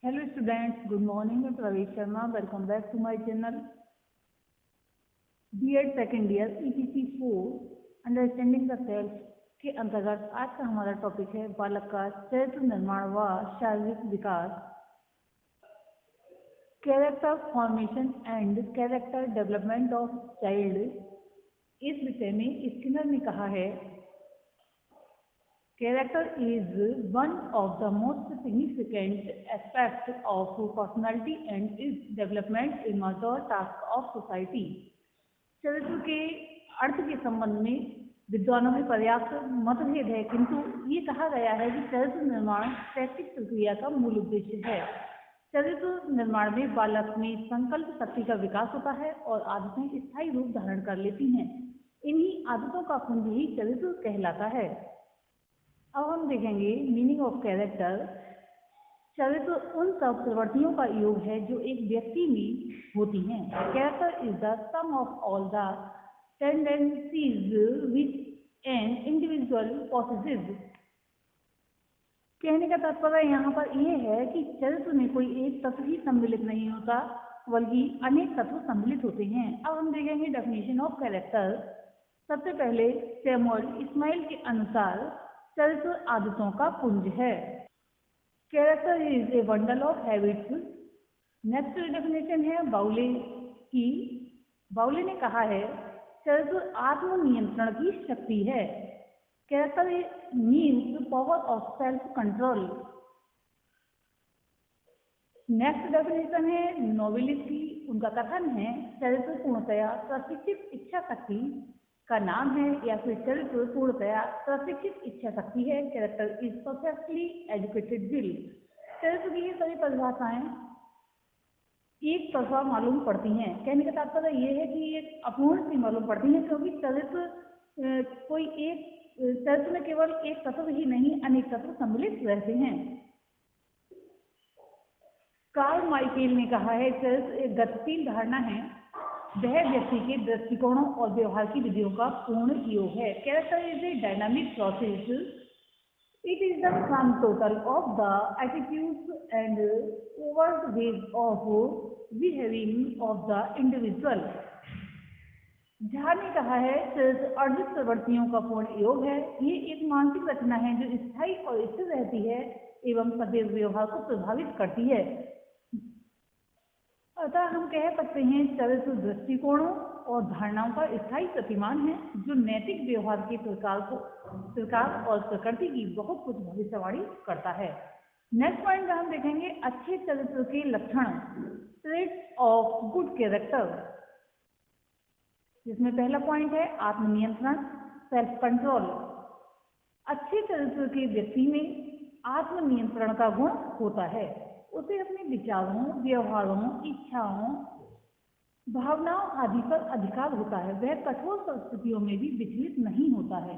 Hello students, good morning. I'm Pravesh Sharma. Welcome back to my channel. B.Ed second year EPC 4 understanding the self के अंतर्गत आज का हमारा topic है बालक का चरित्र निर्माण व शारीरिक विकास, character formation and character development of child. इस विषय में स्किनर ने कहा है, character is one of the most significant aspects of personality and is development a major task of society। चरित्र के अर्थ के संबंध में विद्वानों में पर्याप्त मतभेद है, किंतु ये कहा गया है कि चरित्र निर्माण शैक्षिक प्रक्रिया का मूल उद्देश्य है। चरित्र निर्माण में बालक में संकल्प शक्ति का विकास होता है और आदतें स्थायी रूप धारण कर लेती हैं। इन्हीं आदतों का पुंज ही चरित्र कहलाता है। अब हम देखेंगे मीनिंग ऑफ कैरेक्टर। चरित्र उन सब प्रवृत्तियों का योग है जो एक व्यक्ति में होती हैं। Character is the sum of all the tendencies which an individual possesses. कहने का तात्पर्य यहाँ पर यह है कि चरित्र में कोई एक तत्व ही सम्मिलित नहीं होता, बल्कि अनेक तत्व सम्मिलित होते हैं। अब हम देखेंगे डेफिनेशन ऑफ कैरेक्टर। सबसे पहले सैमुअल इस्माइल के अनुसार चरित्र आदतों का पुंज है। Character is A bundle of habits. Next definition है बाउले की। बाउले ने कहा है, चरित्र आत्मनियंत्रण की शक्ति है। Character means power of self control. Next definition है नोबिलिटी। उनका कथन है, चरित्र पूर्णतया प्रशिक्षित इच्छा शक्ति का नाम है, या फिर चरित्र पूर्णतया प्रशिक्षित इच्छा शक्ति है। Character is perfectly educated will. चरित्र की ये सभी परिभाषाएं एक तरफा मालूम पड़ती हैं। कहने का तात्पर्य ये है कि ये अपूर्ण सी मालूम पड़ती हैं, क्योंकि चरित्र में केवल एक तत्व ही नहीं, अनेक तत्व सम्मिलित रहते हैं। कार्ल माइकेल ने कहा है, चरित्र एक गतिशील धारणा है, वह व्यक्ति के दृष्टिकोणों और व्यवहार की विधियों का पूर्ण योग है। Character is a dynamic process. It is the sum total of the attitudes and overt ways of behaving of the individual. Jha ने कहा है, चरित्र अर्जित प्रवृत्तियों का पूर्ण योग है। ये एक मानसिक रचना है जो स्थायी और स्थिर रहती है एवं सदैव व्यवहार को प्रभावित करती है। अतः हम कह सकते हैं, चरित्र दृष्टिकोणों और धारणाओं का स्थायी प्रतिमान है, जो नैतिक व्यवहार के प्रकार और प्रकृति की बहुत कुछ भविष्यवाणी करता है। नेक्स्ट पॉइंट में हम देखेंगे अच्छे चरित्र के लक्षण, ट्रेट्स ऑफ गुड कैरेक्टर, जिसमें पहला पॉइंट है आत्मनियंत्रण, सेल्फ कंट्रोल। अच्छे चरित्र के व्यक्ति में आत्मनियंत्रण का गुण होता है। उसे अपने विचारों, व्यवहारों, इच्छाओं, भावनाओं आदि पर अधिकार होता है। वह कठोर परिस्थितियों में भी विचलित नहीं होता है।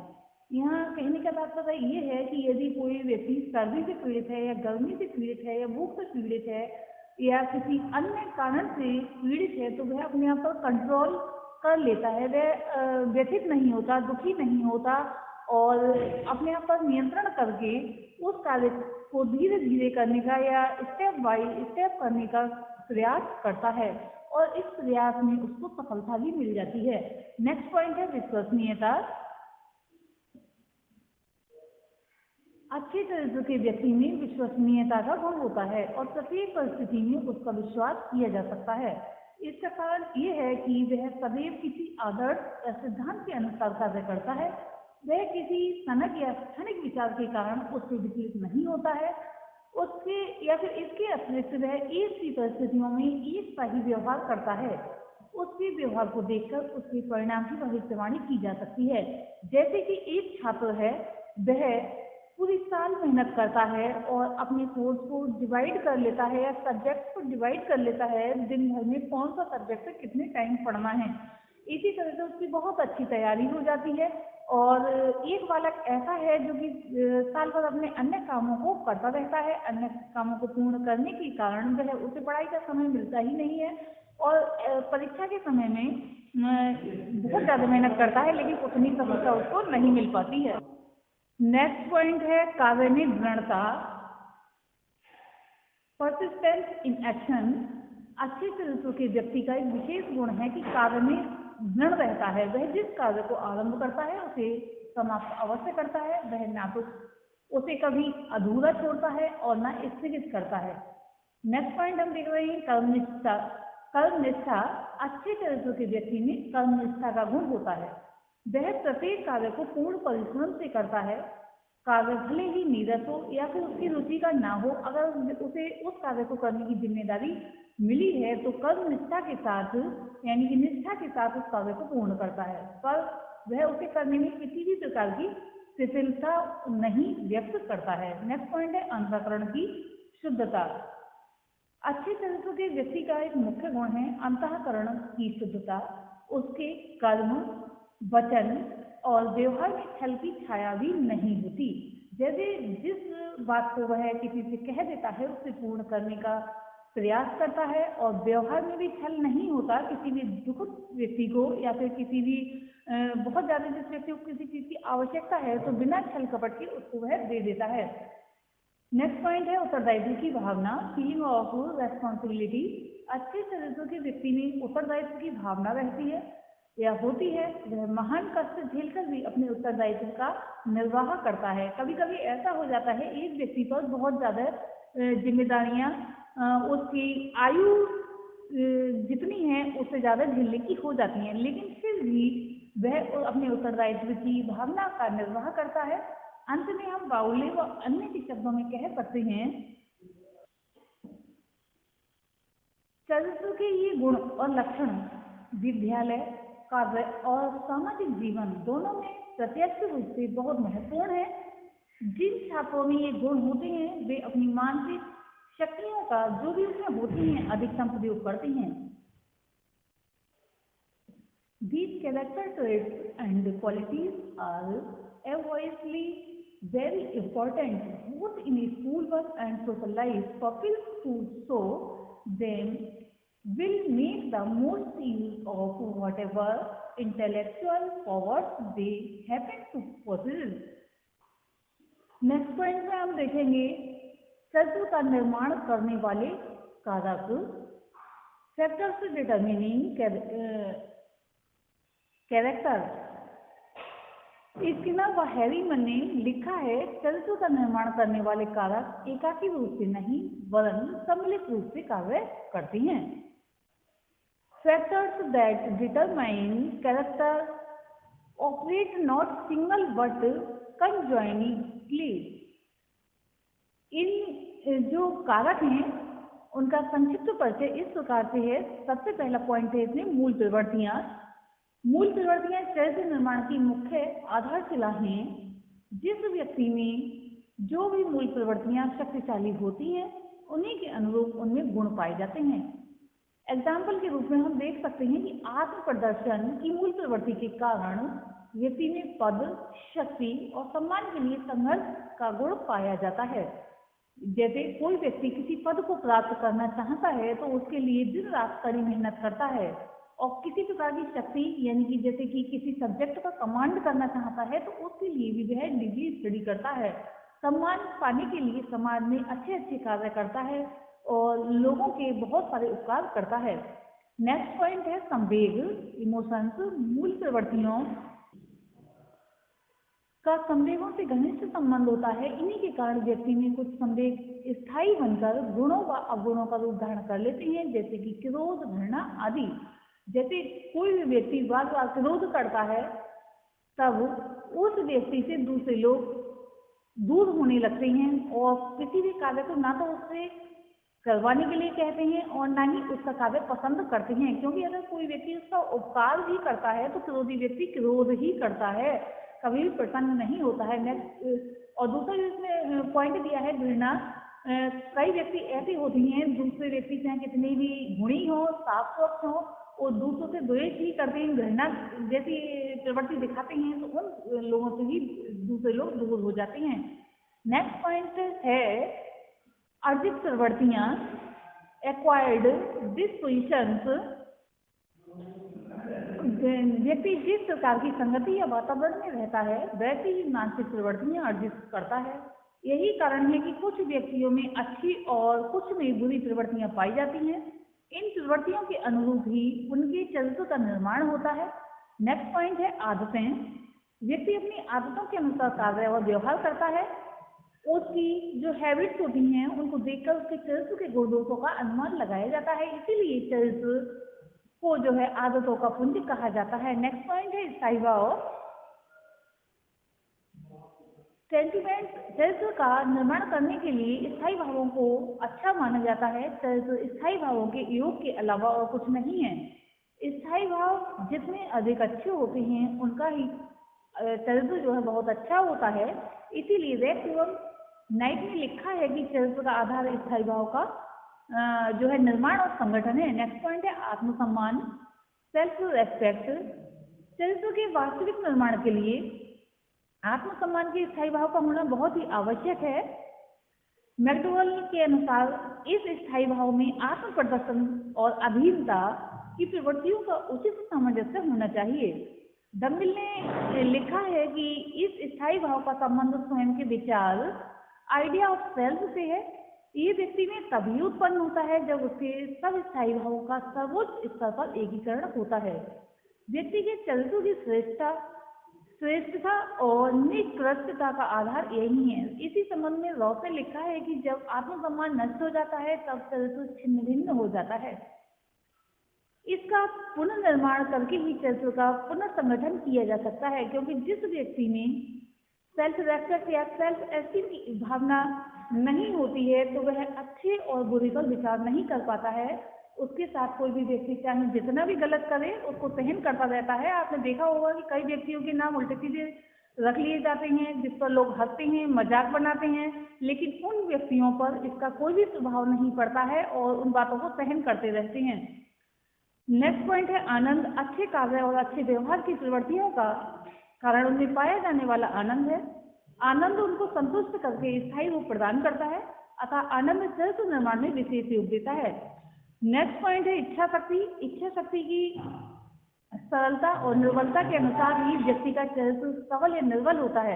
यहाँ कहने का तात्पर्य ये है कि यदि कोई व्यक्ति सर्दी से पीड़ित है, या गर्मी से पीड़ित है, या भूख से पीड़ित है, या किसी अन्य कारण से पीड़ित है, तो वह अपने आप पर कंट्रोल कर लेता है। वह व्यथित नहीं होता, दुखी नहीं होता, और अपने आप पर नियंत्रण करके उस कार्य को धीरे धीरे करने का या स्टेप बाय स्टेप करने का प्रयास करता है, और इस प्रयास में उसको सफलता भी मिल जाती है। नेक्स्ट पॉइंट है विश्वसनीयता। अच्छे चरित्र के व्यक्ति में विश्वसनीयता का गुण होता है, और प्रत्येक परिस्थिति में उसका विश्वास किया जा सकता है। इसका कारण ये है कि वह सदैव किसी आदर्श या सिद्धांत के अनुसार कार्य करता है। वह किसी सनक या क्षणिक विचार के कारण उससे विचलित नहीं होता है। उसके या फिर इसके अतिरिक्त वह एक सी परिस्थितियों में एक सा ही व्यवहार करता है। उसके व्यवहार को देखकर उसके परिणाम की भविष्यवाणी की जा सकती है। जैसे कि एक छात्र है, वह पूरी साल मेहनत करता है और अपने कोर्स को डिवाइड कर लेता है, या सब्जेक्ट को डिवाइड कर लेता है, दिन भर में कौन सा सब्जेक्ट है, कितने टाइम पढ़ना है। इसी तरह से उसकी बहुत अच्छी तैयारी हो जाती है। और एक बालक ऐसा है जो कि साल भर अपने अन्य कामों को करता रहता है। अन्य कामों को पूर्ण करने के कारण वह उसे पढ़ाई का समय मिलता ही नहीं है, और परीक्षा के समय में बहुत ज़्यादा मेहनत करता है, लेकिन उतनी सफलता उसको नहीं मिल पाती है। नेक्स्ट पॉइंट है कार्य में दृढ़ता। परसिस्टेंस इन एक्शन अच्छे चरित्र के व्यक्ति का एक विशेष गुण है कि कार्य में दृढ़ रहता है। वह जिस कार्य को आरंभ करता है उसे समाप्त अवश्य करता है। वह ना तो उसे कभी अधूरा छोड़ता है और ना स्थगित करता है। नेक्स्ट पॉइंट हम देख रहे हैं कर्मनिष्ठा। कर्मनिष्ठा अच्छे चरित्र के व्यक्ति में कर्मनिष्ठा का गुण होता है। वह प्रत्येक कार्य को पूर्ण परिश्रम से करता है। कार्य भले ही नीरस हो या फिर उसकी रुचि का ना हो, अगर उसे उस कार्य को करने की जिम्मेदारी मिली है तो कर्मनिष्ठा के साथ यानी कि निष्ठा के साथ उस कार्य को पूर्ण करता है, पर वह उसे करने में किसी भी प्रकार की शिथिलता नहीं व्यक्त करता है। नेक्स्ट पॉइंट है अंतःकरण की शुद्धता। अच्छे चरित्र के व्यक्ति का एक मुख्य गुण है अंतःकरण की शुद्धता। उसके कर्म, वचन और व्यवहार में छल की छाया भी नहीं होती। जैसे जिस बात को वह किसी से कह देता है उसे पूर्ण करने का प्रयास करता है और व्यवहार में भी छल नहीं होता। किसी भी दुखित व्यक्ति को या फिर किसी भी बहुत ज़्यादा जिस व्यक्ति को किसी चीज़ की आवश्यकता है तो बिना छल कपट के उसको वह दे देता है। नेक्स्ट पॉइंट है उत्तरदायित्व की भावना, फीलिंग ऑफ रेस्पॉन्सिबिलिटी। अच्छे चरित्र के व्यक्ति में उत्तरदायित्व की भावना रहती है या होती है। वह महान कष्ट झेलकर भी अपने उत्तरदायित्व का निर्वाह करता है। कभी कभी ऐसा हो जाता है एक व्यक्ति पर बहुत ज़्यादा जिम्मेदारियां उसकी आयु जितनी है उससे ज़्यादा झेलने की हो जाती हैं, लेकिन फिर भी वह अपने उत्तरदायित्व की भावना का निर्वाह करता है। अंत में हम बाहुल्य व अन्य के शब्दों में कह सकते हैं चरित्र के ये गुण और लक्षण विद्यालय, कार्य और सामाजिक जीवन दोनों में प्रत्यक्ष रूप से बहुत महत्वपूर्ण है। जिन छात्रों में ये गुण होते हैं वे अपनी मानसिक शक्तियों का जो भी उसमें होती हैं अधिकतम प्रयोग करते हैं। These character traits and qualities are obviously very important both in school work and social life. Pupils who show them will make the most use of whatever intellectual powers they happen to possess. Next point में हम देखेंगे चरित्र का निर्माण करने वाले कारक, factors determining character. Skinner व हैरीमन ने लिखा है चरित्र का निर्माण करने वाले कारक एकाकी रूप से नहीं वरन सम्मिलित रूप से कार्य करते हैं। Factors that determine character operate not single but conjoiningly. इन जो कारक हैं उनका संक्षिप्त परिचय इस प्रकार से है। सबसे पहला पॉइंट है इसमें मूल प्रवृत्तियां। मूल प्रवृत्तियां चरित्र निर्माण की मुख्य आधारशिला हैं। जिस व्यक्ति में जो भी मूल प्रवृत्तियां शक्तिशाली होती हैं उन्हीं के अनुरूप उनमें गुण पाए जाते हैं। एग्जाम्पल के रूप में हम देख सकते हैं कि आत्म प्रदर्शन की मूल प्रवृत्ति के कारण व्यक्ति में पद, शक्ति और सम्मान के लिए संघर्ष का गुण पाया जाता है। जैसे कोई व्यक्ति किसी पद को प्राप्त करना चाहता है तो उसके लिए दिन रात कड़ी मेहनत करता है और किसी प्रकार की शक्ति यानी कि जैसे कि किसी सब्जेक्ट का कमांड करना चाहता है तो उसके लिए भी वह डिग्री स्टडी करता है। सम्मान पाने के लिए समाज में अच्छे अच्छे कार्य करता है और लोगों के बहुत सारे उपकार करता है। नेक्स्ट पॉइंट है संवेग, इमोशंस। मूल प्रवृत्तियों का संवेगों से घनिष्ठ संबंध होता है। इन्हीं के कारण व्यक्ति में कुछ संवेग स्थायी बनकर गुणों व अवगुणों का रूप धारण कर लेते हैं, जैसे कि क्रोध, घृणा आदि। जैसे कोई भी व्यक्ति बार बार क्रोध करता है तब उस व्यक्ति से दूसरे लोग दूर होने लगते हैं और किसी भी कार्य को ना तो उससे करवाने के लिए कहते हैं और ना ही उसका कार्य पसंद करते हैं, क्योंकि अगर कोई व्यक्ति उसका उपकार भी करता है तो क्रोधी व्यक्ति क्रोध ही करता है, कभी भी प्रसन्न नहीं होता है। नेक्स्ट और दूसरा इसमें पॉइंट दिया है घृणा। कई व्यक्ति ऐसे होते हैं दूसरे व्यक्ति चाहे कितने भी गुणी हो, साफ स्वच्छ हो और दूसरों से द्वेष ही करते हैं, घृणा जैसी प्रवृत्ति दिखाते हैं तो उन लोगों से ही दूसरे लोग दूर हो जाते हैं। नेक्स्ट पॉइंट है अर्जित प्रवृत्तियां, एक्वायर्ड डिस्पोजिशंस। व्यक्ति जिस प्रकार की संगति या वातावरण में रहता है वैसी ही मानसिक प्रवृत्तियां अर्जित करता है। यही कारण है कि कुछ व्यक्तियों में अच्छी और कुछ में बुरी प्रवृत्तियां पाई जाती हैं। इन प्रवृत्तियों के अनुरूप ही उनके चरित्र का निर्माण होता है। नेक्स्ट पॉइंट है आदतें। व्यक्ति अपनी आदतों के अनुसार कार्य और व्यवहार करता है। उसकी जो हैबिट्स होती हैं उनको देखकर उसके चरित्र के गुण दोषों का अनुमान लगाया जाता है, इसीलिए चरित्र को जो है आदतों का पुंज कहा जाता है। नेक्स्ट पॉइंट है स्थायी भाव। सेंटिमेंट चरित्र का निर्माण करने के लिए स्थायी भावों को अच्छा माना जाता है। चरित्र स्थायी भावों के योग के अलावा और कुछ नहीं है। स्थायी भाव जितने अधिक अच्छे होते हैं उनका ही चरित्र जो है बहुत अच्छा होता है। इसीलिए रेक्स एवं नाइट ने लिखा है कि चरित्र का आधार स्थायी भाव का जो है निर्माण और संगठन है। नेक्स्ट पॉइंट है आत्मसम्मान, सेल्फ रेस्पेक्ट। चरित्र के वास्तविक निर्माण के लिए आत्मसम्मान के स्थायी भाव का होना बहुत ही आवश्यक है। मैकडोवेल के अनुसार इस स्थायी भाव में आत्म प्रदर्शन और अधीनता की प्रवृत्तियों का उचित सामंजस्य होना चाहिए। डम्बिल ने लिखा है कि इस स्थायी भाव का संबंध स्वयं के विचार आइडिया ऑफ सेल्फ से है। ये व्यक्ति में तभी उत्पन्न होता है जब उसके सब स्थायी भावों का सर्वोच्च स्तर पर एकीकरण होता है। व्यक्ति के चरित्र की श्रेष्ठता और निकृष्टता का आधार यही है। इसी संबंध में रॉस ने लिखा है कि जब आत्मसम्मान नष्ट हो जाता है तब चरित्र छिन्न भिन्न हो जाता है। इसका पुनर्निर्माण करके ही चरित्र का पुनर्संगठन किया जा सकता है, क्योंकि जिस व्यक्ति में सेल्फ रेस्पेक्ट या सेल्फ एस्टीम की भावना नहीं होती है तो वह अच्छे और बुरे पर विचार नहीं कर पाता है। उसके साथ कोई भी व्यक्ति चाहे जितना भी गलत करे उसको सहन करता रहता है। आपने देखा होगा कि कई व्यक्तियों के नाम उल्टे सीधे रख लिए जाते हैं जिस पर लोग हंसते हैं, मजाक बनाते हैं, लेकिन उन व्यक्तियों पर इसका कोई भी प्रभाव नहीं पड़ता है और उन बातों को सहन करते रहते हैं। नेक्स्ट पॉइंट है आनंद। अच्छे कार्य और अच्छे व्यवहार की प्रवृत्तियों का कारण उनमें पाया जाने वाला आनंद है। आनंद उनको संतुष्ट करके स्थायी रूप प्रदान करता है, अतः आनंद चरित्र निर्माण में विशेष योग देता है। नेक्स्ट पॉइंट है इच्छा शक्ति। इच्छा शक्ति की सरलता और निर्बलता के अनुसार ही व्यक्ति का चरित्र सबल या निर्बल होता है,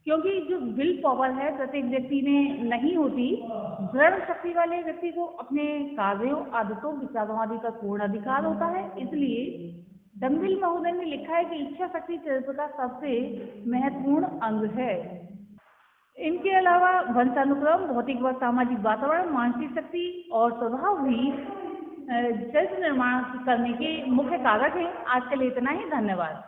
क्योंकि जो विल पावर है प्रत्येक व्यक्ति में नहीं होती। दृढ़ शक्ति वाले व्यक्ति को अपने कार्यों, आदतों, विचारों आदि का पूर्ण अधिकार होता है। इसलिए डम्बिल महोदय ने लिखा है कि इच्छा शक्ति चरित्र का सबसे महत्वपूर्ण अंग है। इनके अलावा वंशानुक्रम, भौतिक व सामाजिक वातावरण, मानसिक शक्ति और स्वभाव भी चरित्र निर्माण करने के मुख्य कारक हैं। आज के लिए इतना ही। धन्यवाद।